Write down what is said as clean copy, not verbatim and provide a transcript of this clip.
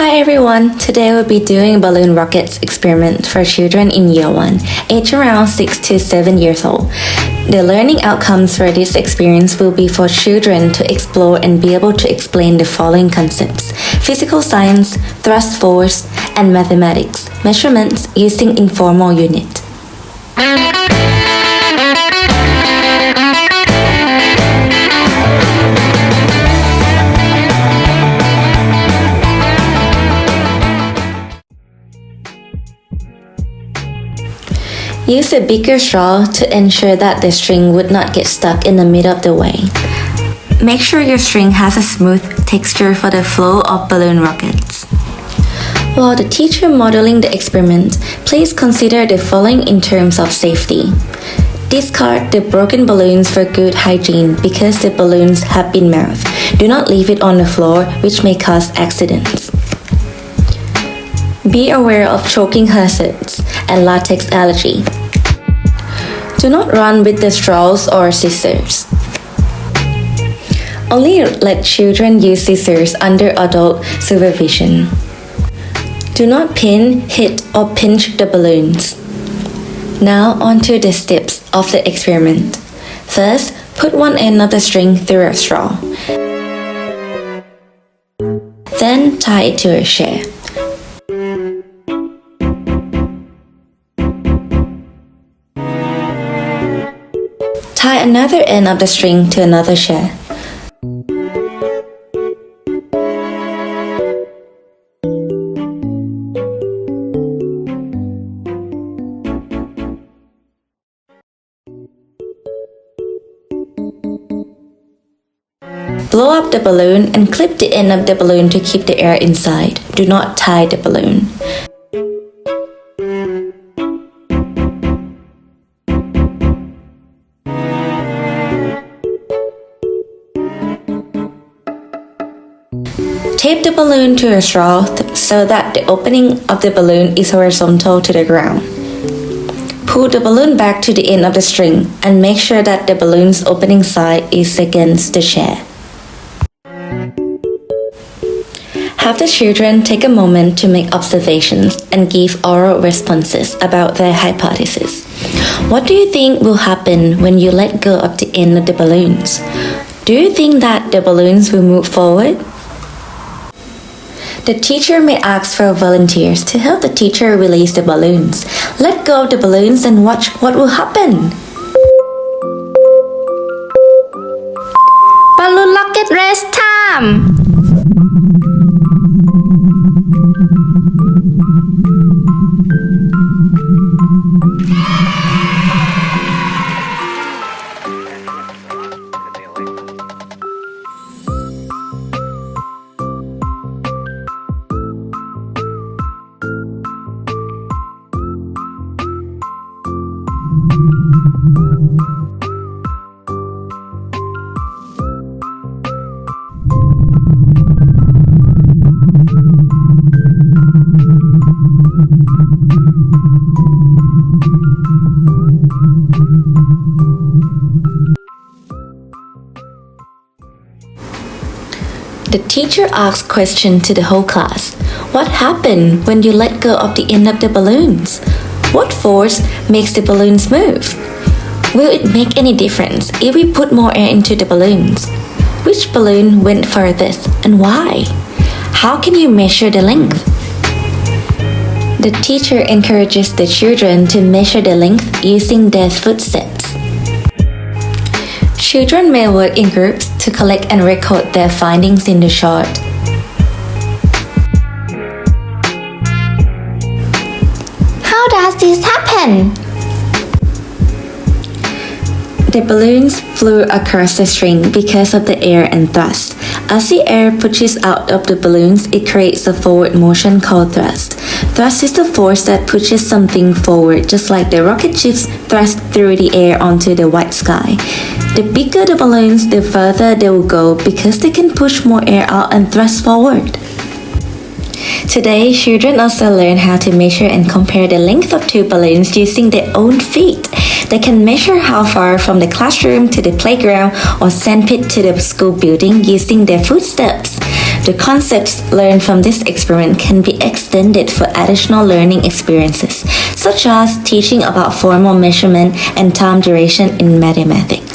Hi everyone, today we'll be doing balloon rockets experiment for children in year 1, age around 6 to 7 years old. The learning outcomes for this experience will be for children to explore and be able to explain the following concepts: physical science, thrust force, and mathematics, measurements using informal unit. Use a bigger straw to ensure that the string would not get stuck in the middle of the way. Make sure your string has a smooth texture for the flow of balloon rockets. While the teacher modeling the experiment, please consider the following in terms of safety. Discard the broken balloons for good hygiene because the balloons have been mouthed. Do not leave it on the floor, which may cause accidents. Be aware of choking hazards and latex allergy. Do not run with the straws or scissors. Only let children use scissors under adult supervision. Do not pin, hit, or pinch the balloons. Now onto the steps of the experiment. First, put one end of the string through a straw. Then tie it to a chair. Tie another end of the string to another chair. Blow up the balloon and clip the end of the balloon to keep the air inside. Do not tie the balloon. Tape the balloon to a straw so that the opening of the balloon is horizontal to the ground. Pull the balloon back to the end of the string and make sure that the balloon's opening side is against the chair. Have the children take a moment to make observations and give oral responses about their hypothesis. What do you think will happen when you let go of the end of the balloons? Do you think that the balloons will move forward? The teacher may ask for volunteers to help the teacher release the balloons. Let go of the balloons and watch what will happen. Balloon rocket race time! The teacher asks questions to the whole class. What happened when you let go of the end of the balloons? What force makes the balloons move? Will it make any difference if we put more air into the balloons? Which balloon went furthest and why? How can you measure the length? The teacher encourages the children to measure the length using their footsteps. Children may work in groups to collect and record their findings in the chart. How does this happen? The balloons flew across the string because of the air and thrust. As the air pushes out of the balloons, it creates a forward motion called thrust. Thrust is the force that pushes something forward, just like the rocket ships thrust through the air onto the white sky. The bigger the balloons, the further they will go because they can push more air out and thrust forward. Today, children also learn how to measure and compare the length of two balloons using their own feet. They can measure how far from the classroom to the playground or sandpit to the school building using their footsteps. The concepts learned from this experiment can be extended for additional learning experiences, such as teaching about formal measurement and time duration in mathematics.